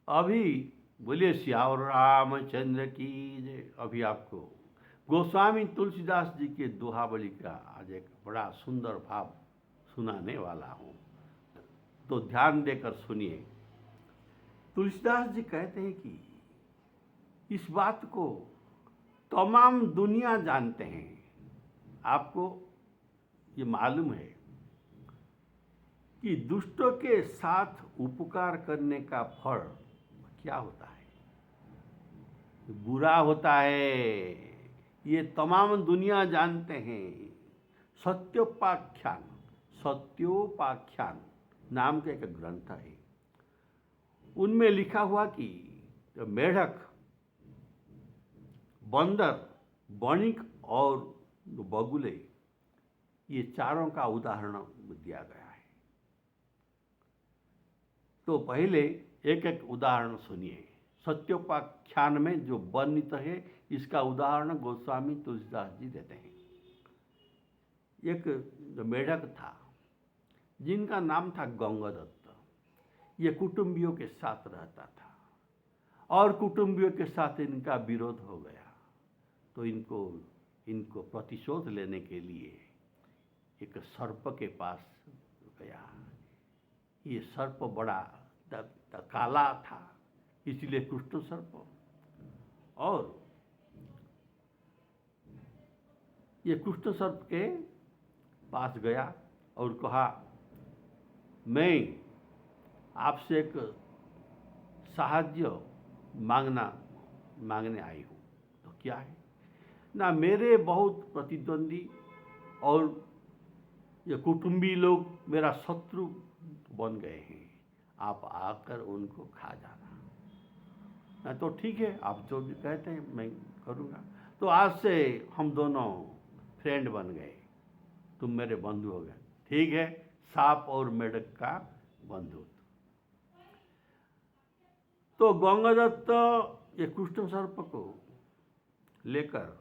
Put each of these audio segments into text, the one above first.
अभी बोलिए सियावर रामचंद्र की जय। अभी आपको गोस्वामी तुलसीदास जी के दोहावली का आज एक बड़ा सुंदर भाव सुनाने वाला हूँ, तो ध्यान देकर सुनिए। तुलसीदास जी कहते हैं कि इस बात को तमाम दुनिया जानते हैं। आपको ये मालूम है कि दुष्टों के साथ उपकार करने का फल क्या होता है? बुरा होता है। ये तमाम दुनिया जानते हैं। सत्योपाख्यान, सत्योपाख्यान नाम का एक ग्रंथ है। उनमें लिखा हुआ कि मेढक, बंदर, बणिक और बगुले, ये चारों का उदाहरण दिया गया है। तो पहले एक एक उदाहरण सुनिए। सत्योपाख्यान में जो वर्णित है, इसका उदाहरण गोस्वामी तुलसीदास जी देते हैं। एक मेढक था जिनका नाम था गंगादत्त। ये कुटुंबियों के साथ रहता था और कुटुंबियों के साथ इनका विरोध हो गया, तो इनको प्रतिशोध लेने के लिए एक सर्प के पास गया। ये सर्प बड़ा काला था, इसलिए कृष्ण सर्प। और ये कृष्ण सर्प के पास गया और कहा, मैं आपसे एक साहाय्य मांगने आई हूँ। तो क्या है ना, मेरे बहुत प्रतिद्वंदी और ये कुटुंबी लोग मेरा शत्रु बन गए हैं। आप आकर उनको खा जाना। ना तो ठीक है, आप जो भी कहते हैं मैं करूँगा। तो आज से हम दोनों फ्रेंड बन गए, तुम मेरे बंधु हो गए। ठीक है, सांप और मेढक का बंधुत्व। तो गंगादत्त ये कृष्ण सर्प को लेकर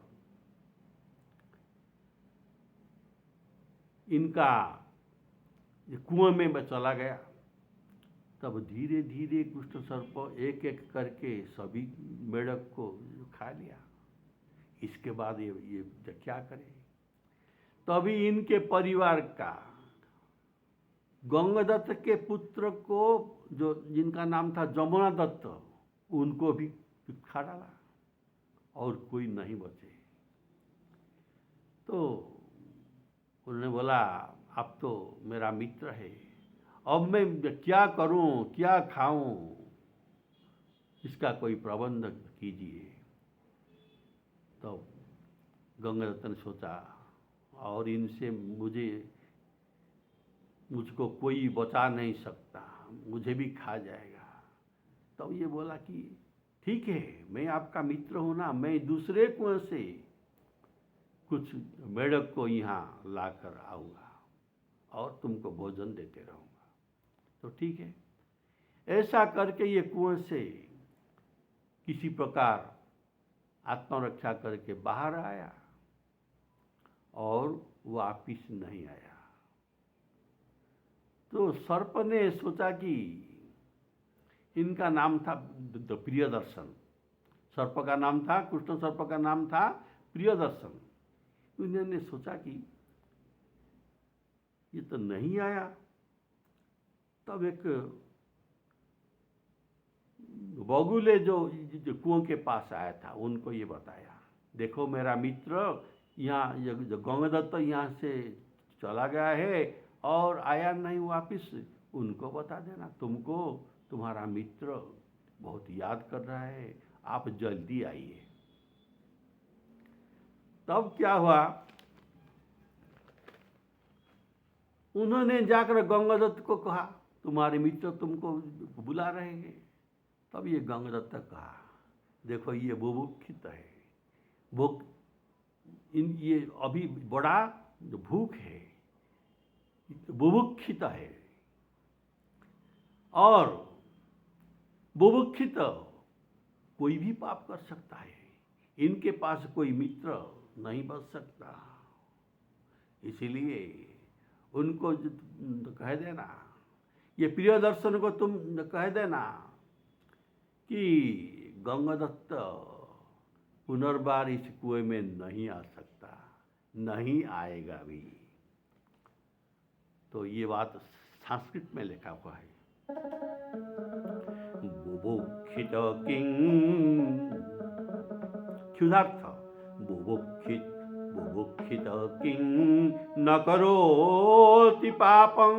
इनका कुएं में चला गया। तब धीरे धीरे कृष्ण सर्प एक एक करके सभी मेढक को खा लिया। इसके बाद ये क्या करे? तभी इनके परिवार का गंगादत्त के पुत्र को, जो जिनका नाम था जमुना दत्त, उनको भी खा डाला और कोई नहीं बचे। तो उन्होंने बोला, अब तो मेरा मित्र है, अब मैं क्या करूं, क्या खाऊं, इसका कोई प्रबंध कीजिए। तो गंगादत्त ने सोचा, और इनसे मुझको कोई बचा नहीं सकता, मुझे भी खा जाएगा। तब ये बोला कि ठीक है, मैं आपका मित्र हूं ना, मैं दूसरे कुएं से कुछ मेढक को यहाँ लाकर आऊँगा और तुमको भोजन देते रहूँगा। तो ठीक है। ऐसा करके ये कुएं से किसी प्रकार आत्मरक्षा करके बाहर आया और वापिस नहीं आया। तो सर्प ने सोचा कि इनका नाम था प्रियदर्शन। सर्प का नाम था, कृष्ण सर्प का नाम था प्रियदर्शन। उन्होंने सोचा कि ये तो नहीं आया। तब एक बगुले जो कुएं के पास आया था, उनको ये बताया, देखो मेरा मित्र यहाँ, जो गंगादत्त यहाँ से चला गया है और आया नहीं वापिस, उनको बता देना, तुमको तुम्हारा मित्र बहुत याद कर रहा है, आप जल्दी आइए। तब क्या हुआ, उन्होंने जाकर गंगादत्त को कहा, तुम्हारे मित्र तुमको बुला रहे हैं। तब ये गंगादत्त कहा, देखो ये बुभुक्षित है, ये अभी बड़ा भूख है, बुभुक्षित है, और बुभुक्षित कोई भी पाप कर सकता है, इनके पास कोई मित्र नहीं बच सकता। इसीलिए उनको कह देना, ये प्रियदर्शन को तुम कह देना कि गंगादत्त पुनर्बार इस कुएं में नहीं आ सकता, नहीं आएगा भी। तो ये बात संस्कृत में लिखा हुआ है। बुभुक्षित किं क्षुधार्थ बुभुक्षित किं न करोति पापं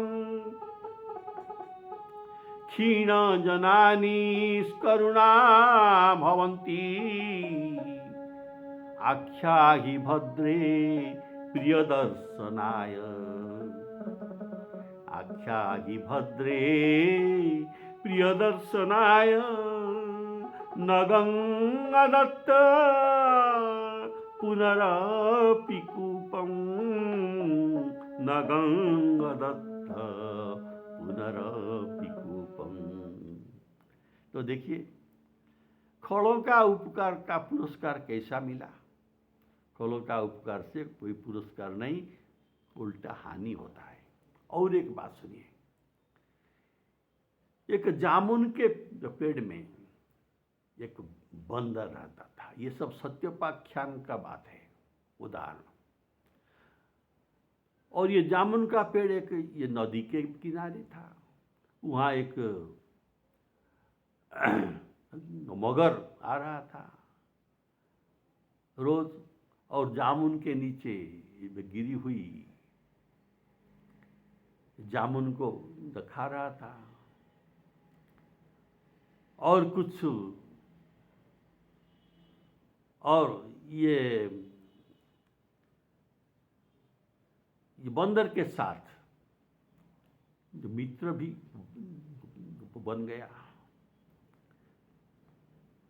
क्षीण जनानि स्करुणा भवन्ति आख्याहि भद्रे प्रियदर्शनाय आख्याहि भद्रे प्रियदर्शनाय न गंगादत्त पुनरपि कूपं न गंगादत्त पुनरपि कूपं। तो देखिए खड़ों का उपकार का पुरस्कार कैसा मिला। खड़ों का उपकार से कोई पुरस्कार नहीं, उल्टा हानि होता है। और एक बात सुनिए, एक जामुन के पेड़ में एक बंदर रहता था। ये सब सत्योपाख्यान का बात है, उदाहरण। और ये जामुन का पेड़ एक ये नदी के किनारे था। वहाँ एक मगर आ रहा था रोज, और जामुन के नीचे गिरी हुई जामुन को खा रहा था। और कुछ और ये बंदर के साथ जो मित्र भी बन गया,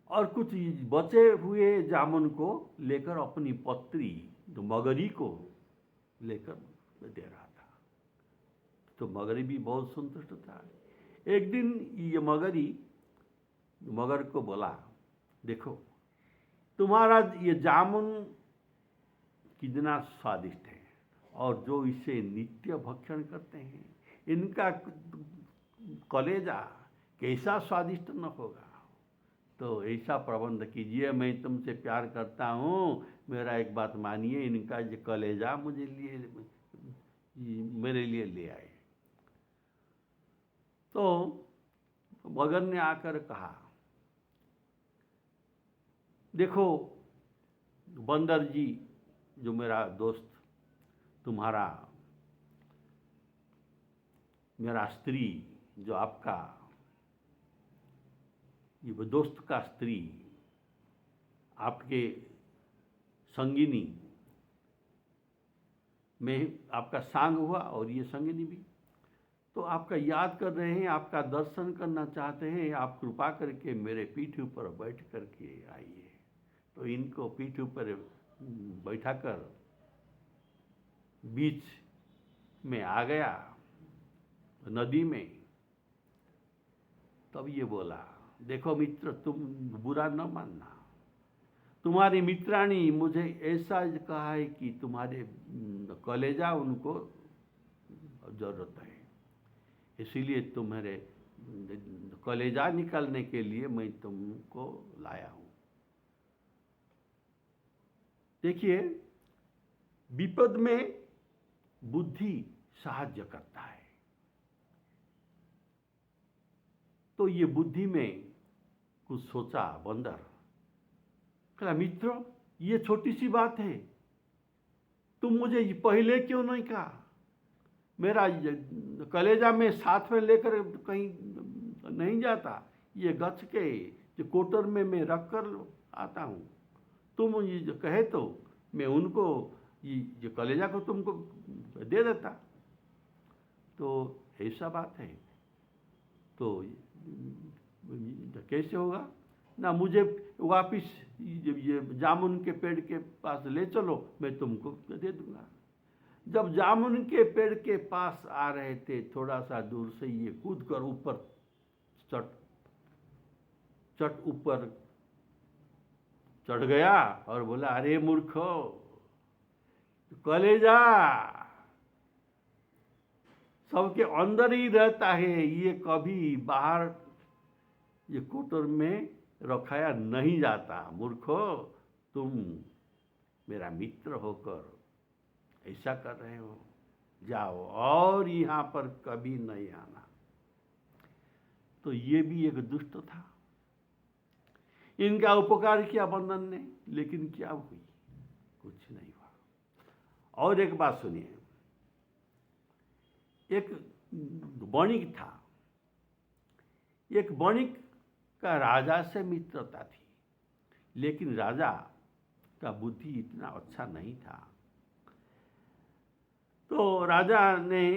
और कुछ बचे हुए जामुन को लेकर अपनी पत्री जो मगरी को लेकर दे रहा था। तो मगरी भी बहुत संतुष्ट था। एक दिन ये मगर को बोला, देखो तुम्हारा ये जामुन कितना स्वादिष्ट है, और जो इसे नित्य भक्षण करते हैं इनका कलेजा कैसा स्वादिष्ट न होगा। तो ऐसा प्रबंध कीजिए, मैं तुमसे प्यार करता हूँ, मेरा एक बात मानिए, इनका जो कलेजा मेरे लिए ले आए। तो मगर ने आकर कहा, देखो बंदर जी, जो मेरा दोस्त, तुम्हारा मेरा स्त्री, जो आपका ये दोस्त का स्त्री, आपके संगिनी में आपका सांग हुआ, और ये संगिनी भी तो आपका याद कर रहे हैं, आपका दर्शन करना चाहते हैं। आप कृपा करके मेरे पीठ ऊपर बैठ करके आइए। तो इनको पीठ ऊपर बैठाकर बीच में आ गया नदी में। तब ये बोला, देखो मित्र, तुम बुरा न मानना, तुम्हारी मित्राणी मुझे ऐसा कहा है कि तुम्हारे कलेजा उनको जरूरत है, इसीलिए तुम्हारे कलेजा निकालने के लिए मैं तुमको लाया हूँ। देखिए, विपद में बुद्धि साहाय्य करता है। तो ये बुद्धि में कुछ सोचा बंदर, कहा, मित्र ये छोटी सी बात है, तुम मुझे पहले क्यों नहीं कहा। मेरा कलेजा में साथ में लेकर कहीं नहीं जाता, ये गच के जो कोटर में मैं रख कर आता हूँ। तुम ये जो कहे तो मैं उनको ये जो कलेजा को तुमको दे देता। तो ऐसा बात है, तो कैसे होगा ना, मुझे वापिस ये जामुन के पेड़ के पास ले चलो, मैं तुमको दे दूंगा। जब जामुन के पेड़ के पास आ रहे थे, थोड़ा सा दूर से ये कूद कर ऊपर चट ऊपर चढ़ गया और बोला, अरे मूर्खो, कलेजा सबके अंदर ही रहता है, ये कभी बाहर ये कोटर में रखाया नहीं जाता। मूर्खो, तुम मेरा मित्र होकर ऐसा कर रहे हो, जाओ और यहाँ पर कभी नहीं आना। तो ये भी एक दुष्ट था। इनका उपकार किया बंदन ने, लेकिन क्या हुई? कुछ नहीं हुआ। और एक बात सुनिए, एक वणिक था। एक वणिक का राजा से मित्रता थी, लेकिन राजा का बुद्धि इतना अच्छा नहीं था। तो राजा ने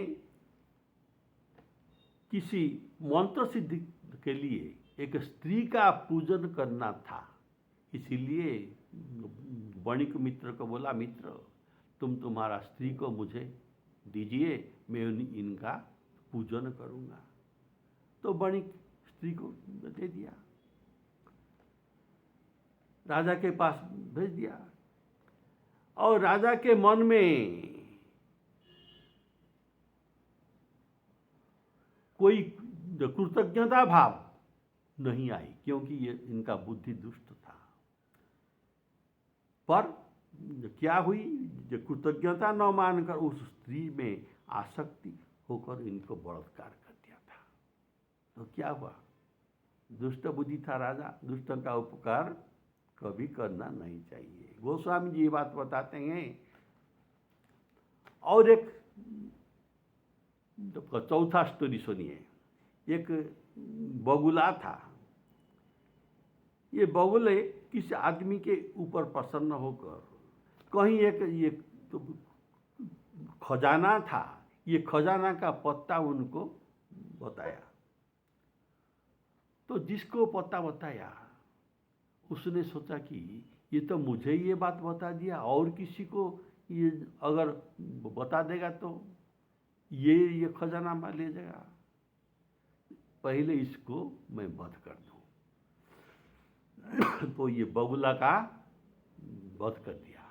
किसी मंत्र सिद्धि के लिए एक स्त्री का पूजन करना था, इसीलिए वणिक मित्र को बोला, मित्र तुम्हारा स्त्री को मुझे दीजिए, मैं इनका पूजन करूंगा। तो वणिक स्त्री को दे दिया, राजा के पास भेज दिया। और राजा के मन में कोई कृतज्ञता भाव नहीं आई, क्योंकि ये इनका बुद्धि दुष्ट था। पर क्या हुई, जो कृतज्ञता न मानकर उस स्त्री में आसक्ति होकर इनको बलात्कार कर दिया था। तो क्या हुआ? दुष्ट बुद्धि था राजा। दुष्टों का उपकार कभी करना नहीं चाहिए। गोस्वामी जी ये बात बताते हैं। और एक चौथा स्टोरी सुनिए। एक बगुला था। ये बगुले किसी आदमी के ऊपर प्रसन्न होकर कहीं एक ये तो खजाना था, ये खजाना का पत्ता उनको बताया। तो जिसको पता बताया उसने सोचा कि ये तो मुझे ये बात बता दिया, और किसी को ये अगर बता देगा तो ये खजाना मैं ले जाएगा, पहले इसको मैं वध कर दूं। तो ये बगुला का वध कर दिया।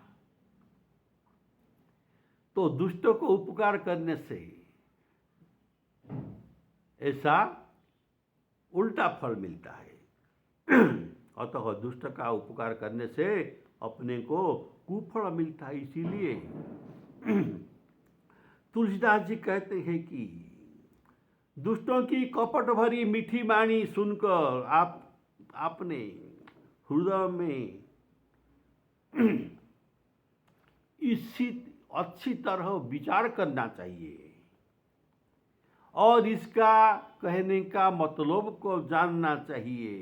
तो दुष्टों को उपकार करने से ऐसा उल्टा फल मिलता है। अतः दुष्ट का उपकार करने से अपने को कुफल मिलता है। इसीलिए तुलसीदास जी कहते हैं कि दुष्टों की कपट भरी मीठी वाणी सुनकर आपने हृदय में इसी अच्छी तरह विचार करना चाहिए और इसका कहने का मतलब को जानना चाहिए।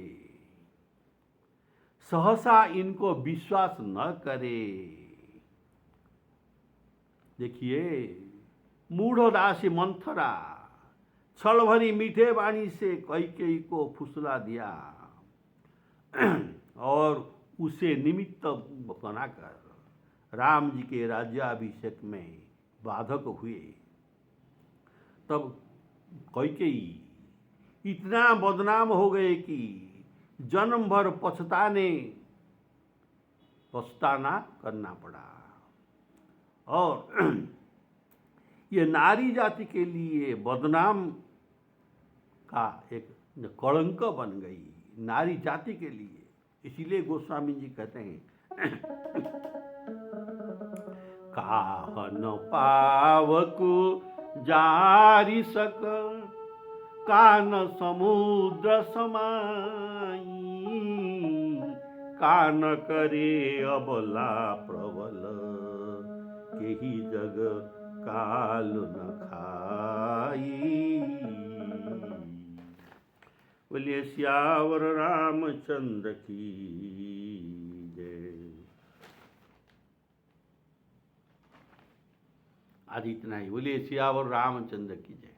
सहसा इनको विश्वास न करे। देखिए, मूढ़दासी मंथरा छल भरी मीठे वाणी से कैकेयी को फुसला दिया और उसे निमित्त बनाकर राम जी के राज्याभिषेक में बाधक हुए। तब कैकेयी इतना बदनाम हो गए कि जन्म भर पछताना करना पड़ा। और ये नारी जाति के लिए बदनाम का एक कलंक बन गई, नारी जाति के लिए। इसीलिए गोस्वामी जी कहते हैं काहन पावकु जारी सक, कान समुद्र समाई, कान करे अबला प्रबल, केही जग काल न खाई। बोलिए सियावर रामचंद्र की जय। आज इतना ही। बोलिए सियावर रामचंद्र की जय।